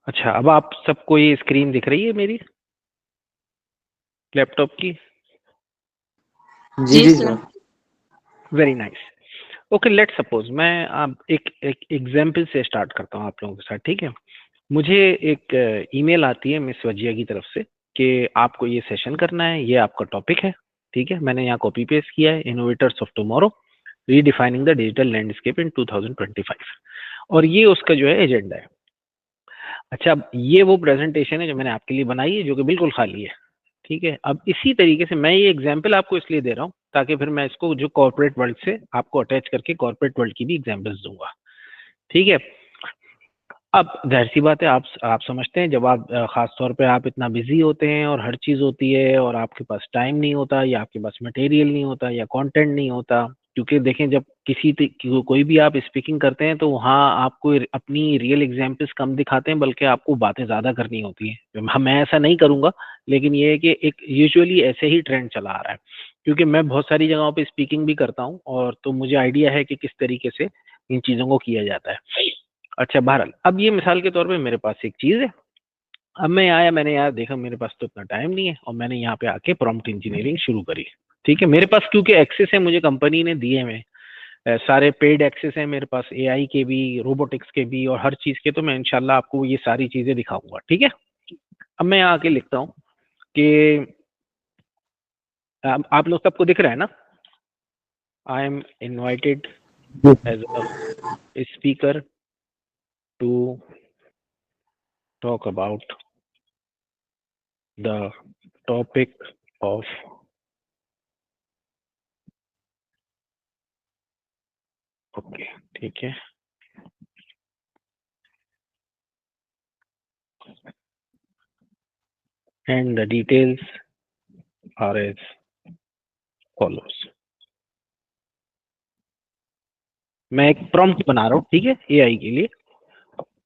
अच्छा, अब आप सबको ये स्क्रीन दिख रही है मेरी लैपटॉप की? जी sir. Very nice. Okay, let's suppose मैं आप एक एग्जाम्पल से स्टार्ट करता हूँ आप लोगों के साथ, ठीक है? मुझे एक ईमेल आती है मिस वजिया की तरफ से कि आपको ये सेशन करना है, ये आपका टॉपिक है, ठीक है? मैंने यहाँ कॉपी पेस्ट किया है, innovators of tomorrow redefining the digital landscape इन 2025, और ये उसका जो है एजेंडा है। अच्छा, अब ये वो प्रेजेंटेशन है जो मैंने आपके लिए बनाई है, जो कि बिल्कुल खाली है, ठीक है? अब इसी तरीके से मैं ये एग्जाम्पल आपको इसलिए दे रहा हूँ ताकि फिर मैं इसको जो कॉर्पोरेट वर्ल्ड से आपको अटैच करके कॉर्पोरेट वर्ल्ड की भी एग्जाम्पल्स दूंगा, ठीक है? अब जाहिर सी बात है, आप समझते हैं जब आप खास तौर पे आप इतना बिजी होते हैं और हर चीज होती है और आपके पास टाइम नहीं होता या आपके पास मटेरियल नहीं होता या कंटेंट नहीं होता, क्योंकि देखें जब कोई भी आप स्पीकिंग करते हैं तो वहाँ आपको अपनी रियल एग्जांपल्स कम दिखाते हैं, बल्कि आपको बातें ज्यादा करनी होती हैं। मैं ऐसा नहीं करूंगा, लेकिन ये है कि एक यूजुअली ऐसे ही ट्रेंड चला आ रहा है, क्योंकि मैं बहुत सारी जगहों पे स्पीकिंग भी करता हूँ और तो मुझे आइडिया है कि किस तरीके से इन चीजों को किया जाता है। अच्छा, बहरहाल अब ये मिसाल के तौर पे मेरे पास एक चीज है। अब मैं आया, मैंने यार देखा मेरे पास तो इतना टाइम नहीं है और मैंने यहाँ पे आके प्रॉम्प्ट इंजीनियरिंग शुरू करी, ठीक है? मेरे पास क्योंकि एक्सेस है, मुझे कंपनी ने दिए हुए सारे पेड एक्सेस है मेरे पास, एआई के भी, रोबोटिक्स के भी और हर चीज के, तो मैं इंशाल्लाह आपको ये सारी चीजें दिखाऊंगा, ठीक है? अब मैं यहाँ आके लिखता हूँ कि आप लोग सबको दिख रहा है ना? I am invited as a speaker to talk about the topic of okay, ठीक है? And the details are as follows. मैं एक प्रॉम्प्ट बना रहा हूँ, ठीक है, एआई के लिए।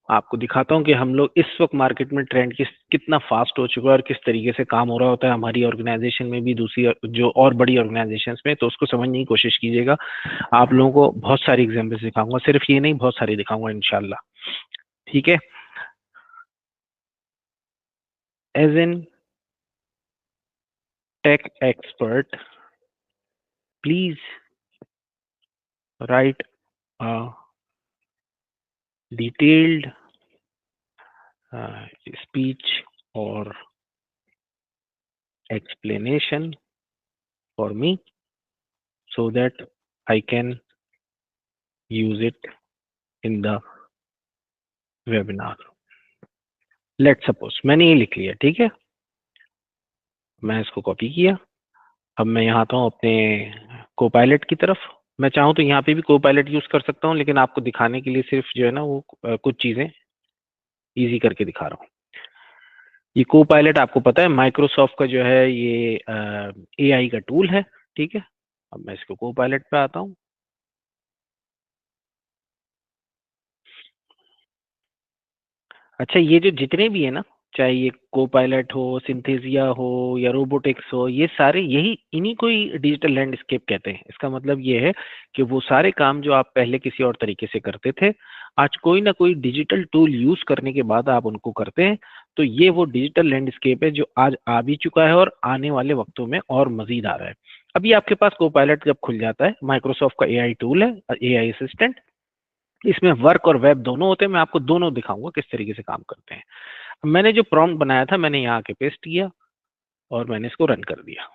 आपको दिखाता हूँ कि हम लोग इस वक्त मार्केट में ट्रेंड कितना फास्ट हो चुका है और किस तरीके से काम हो रहा होता है हमारी ऑर्गेनाइजेशन में भी, दूसरी जो और बड़ी ऑर्गेनाइजेशंस में, तो उसको समझने की कोशिश कीजिएगा। आप लोगों को बहुत सारी एग्जाम्पल्स दिखाऊंगा, सिर्फ ये नहीं, बहुत सारी दिखाऊंगा इंशाल्लाह, ठीक है? As an tech expert, please write a detailed speech or explanation for me so that I can use it in the webinar. Let's suppose मैंने ये लिख लिया, ठीक है? मैं इसको कॉपी किया। अब मैं यहाँ आता हूँ अपने कोपायलट की तरफ। मैं चाहूँ तो यहाँ पे भी कोपायलट यूज कर सकता हूँ, लेकिन आपको दिखाने के लिए सिर्फ जो है ना वो कुछ चीजें इजी करके दिखा रहा हूँ। ये को पायलट आपको पता है माइक्रोसॉफ्ट का जो है ये एआई का टूल है, ठीक है? अब मैं इसको को पायलट पे आता हूँ। अच्छा, ये जो जितने भी है ना, चाहे ये को पायलट हो, सिंथेसिया हो या रोबोटिक्स हो, ये सारे यही इन्हीं को ही डिजिटल लैंडस्केप कहते हैं। इसका मतलब ये है कि वो सारे काम जो आप पहले किसी और तरीके से करते थे, आज कोई ना कोई डिजिटल टूल यूज करने के बाद आप उनको करते हैं। तो ये वो डिजिटल लैंडस्केप है जो आज आ भी चुका है और आने वाले वक्तों में और मजीद आ रहा है। अभी आपके पास को पायलट जब खुल जाता है, माइक्रोसॉफ्ट का एआई टूल है, एआई असिस्टेंट, इसमें वर्क और वेब दोनों होते हैं। मैं आपको दोनों दिखाऊंगा किस तरीके से काम करते हैं। मैंने जो प्रॉम्प्ट बनाया था, मैंने यहाँ आके पेस्ट किया और मैंने इसको रन कर दिया।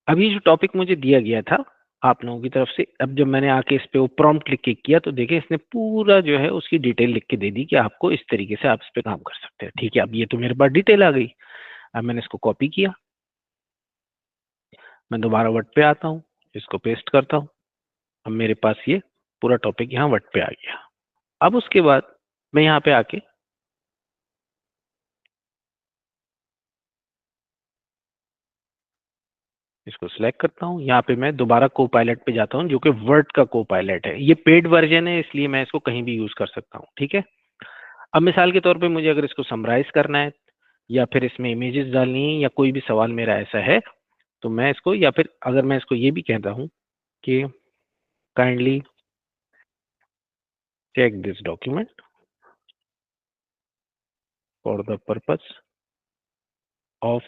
अभी जो टॉपिक मुझे दिया गया था आप लोगों की तरफ से, अब जब मैंने आके इस पे वो प्रॉम्प्ट लिख के किया तो देखिए इसने पूरा जो है उसकी डिटेल लिख के दे दी कि आपको इस तरीके से आप इस पे काम कर सकते हैं, ठीक है? अब ये तो मेरे पास डिटेल आ गई। अब मैंने इसको कॉपी किया, मैं दोबारा वर्ड पे आता हूँ, इसको पेस्ट करता हूँ। अब मेरे पास ये पूरा टॉपिक यहाँ वर्ड पे आ गया। अब उसके बाद मैं यहाँ पे आके इसको सिलेक्ट करता हूँ। यहाँ पे मैं दोबारा को पायलट पे जाता हूँ, जो कि वर्ड का को पायलट है। ये पेड वर्जन है, इसलिए मैं इसको कहीं भी यूज कर सकता हूँ, ठीक है? अब मिसाल के तौर पे मुझे अगर इसको समराइज करना है या फिर इसमें इमेजेस डालनी है या कोई भी सवाल मेरा ऐसा है, तो मैं इसको, या फिर अगर मैं इसको ये भी कहता हूँ कि kindly check this document for the purpose of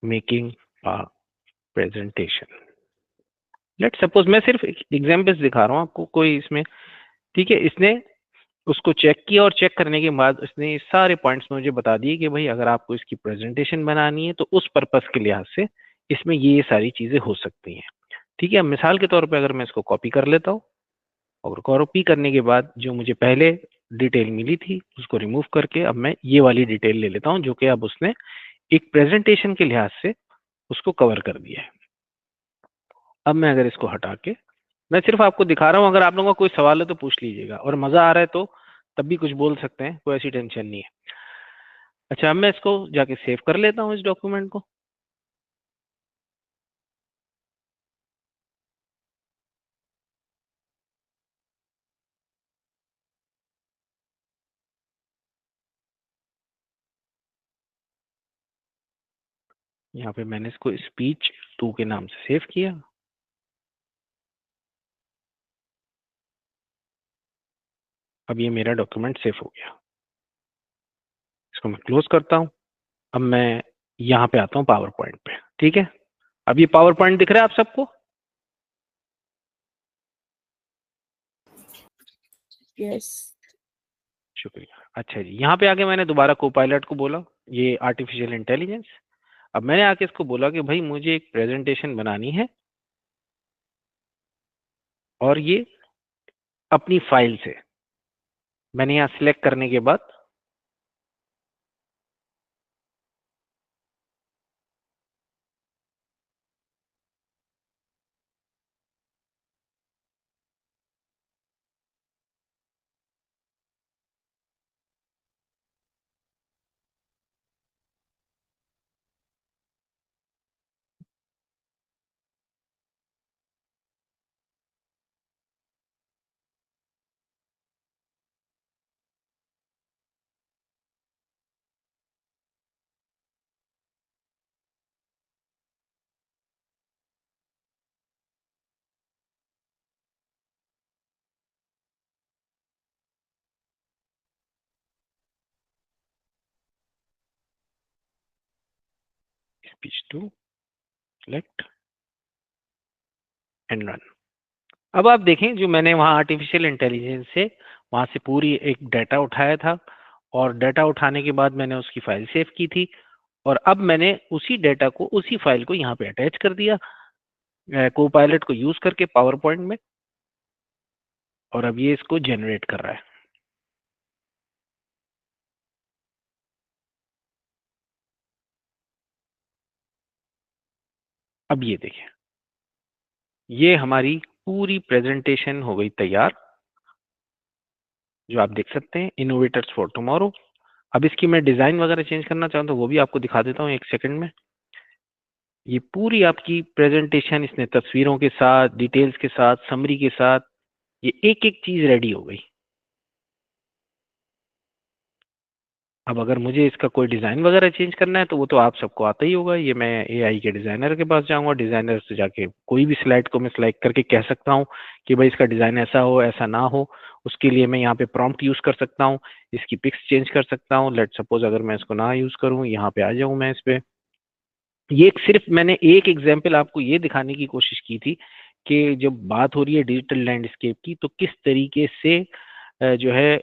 making a presentation. Let's suppose, मैं सिर्फ एग्जाम्पल्स दिखा रहा हूँ आपको, कोई इसमें, ठीक है। इसने उसको चेक किया और चेक करने के बाद उसने सारे पॉइंट्स मुझे बता दिए कि भाई अगर आपको इसकी प्रेजेंटेशन बनानी है तो उस पर्पस के लिहाज से इसमें ये सारी चीजें हो सकती हैं, ठीक है। अब मिसाल के तौर पे अगर मैं इसको कॉपी कर लेता हूँ और कॉपी करने के बाद जो मुझे पहले डिटेल मिली थी उसको रिमूव करके अब मैं ये वाली डिटेल ले लेता हूँ, जो कि अब उसने एक प्रेजेंटेशन के लिहाज से उसको कवर कर दिया है। अब मैं अगर इसको हटा के, मैं सिर्फ आपको दिखा रहा हूँ, अगर आप लोगों का कोई सवाल है तो पूछ लीजिएगा, और मजा आ रहा है तो तब भी कुछ बोल सकते हैं, कोई ऐसी टेंशन नहीं है। अच्छा, अब मैं इसको जाके सेव कर लेता हूँ इस डॉक्यूमेंट को। यहाँ पे मैंने इसको स्पीच 2 के नाम से सेव किया। अब ये मेरा डॉक्यूमेंट सेव हो गया। इसको मैं क्लोज करता हूँ। अब मैं यहाँ पे आता हूँ पावर पॉइंट पे, ठीक है। अब ये पावर पॉइंट दिख रहा है आप सबको? यस। शुक्रिया। अच्छा जी, यहाँ पे आके मैंने दोबारा कोपायलट को बोला, ये आर्टिफिशियल इंटेलिजेंस। अब मैंने आके इसको बोला कि भाई मुझे एक प्रेजेंटेशन बनानी है, और ये अपनी फाइल से। मैंने यहाँ सिलेक्ट करने के बाद स्पीच 2 सिलेक्ट एंड रन। अब आप देखें, जो मैंने वहाँ आर्टिफिशियल इंटेलिजेंस से वहाँ से पूरी एक डाटा उठाया था, और डाटा उठाने के बाद मैंने उसकी फाइल सेव की थी, और अब मैंने उसी डाटा को, उसी फाइल को यहाँ पे अटैच कर दिया कोपायलट को यूज करके पावर पॉइंट में, और अब ये इसको जनरेट कर रहा है। अब ये देखें, ये हमारी पूरी प्रेजेंटेशन हो गई तैयार, जो आप देख सकते हैं, इनोवेटर्स फॉर टुमारो। अब इसकी मैं डिजाइन वगैरह चेंज करना चाहूँ तो वो भी आपको दिखा देता हूँ एक सेकंड में। ये पूरी आपकी प्रेजेंटेशन इसने तस्वीरों के साथ, डिटेल्स के साथ, समरी के साथ, ये एक एक चीज रेडी हो गई। अब अगर मुझे इसका कोई डिजाइन वगैरह चेंज करना है तो वो तो आप सबको आता ही होगा। ये मैं एआई के डिजाइनर के पास जाऊंगा, डिजाइनर से जाके कोई भी स्लाइड को मैं सिलेक्ट करके कह सकता हूँ कि भाई इसका डिजाइन ऐसा हो, ऐसा ना हो। उसके लिए मैं यहाँ पे प्रॉम्प्ट यूज कर सकता हूँ, इसकी पिक्स चेंज कर सकता हूँ। लेट सपोज अगर मैं इसको ना यूज करूँ, यहाँ पे आ जाऊँ मैं इस पे। ये सिर्फ मैंने एक एग्जाम्पल आपको ये दिखाने की कोशिश की थी कि जब बात हो रही है डिजिटल लैंडस्केप की, तो किस तरीके से जो है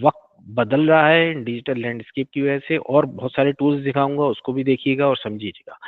वक्त बदल रहा है डिजिटल लैंडस्केप की वजह से। और बहुत सारे टूल्स दिखाऊंगा, उसको भी देखिएगा और समझिएगा।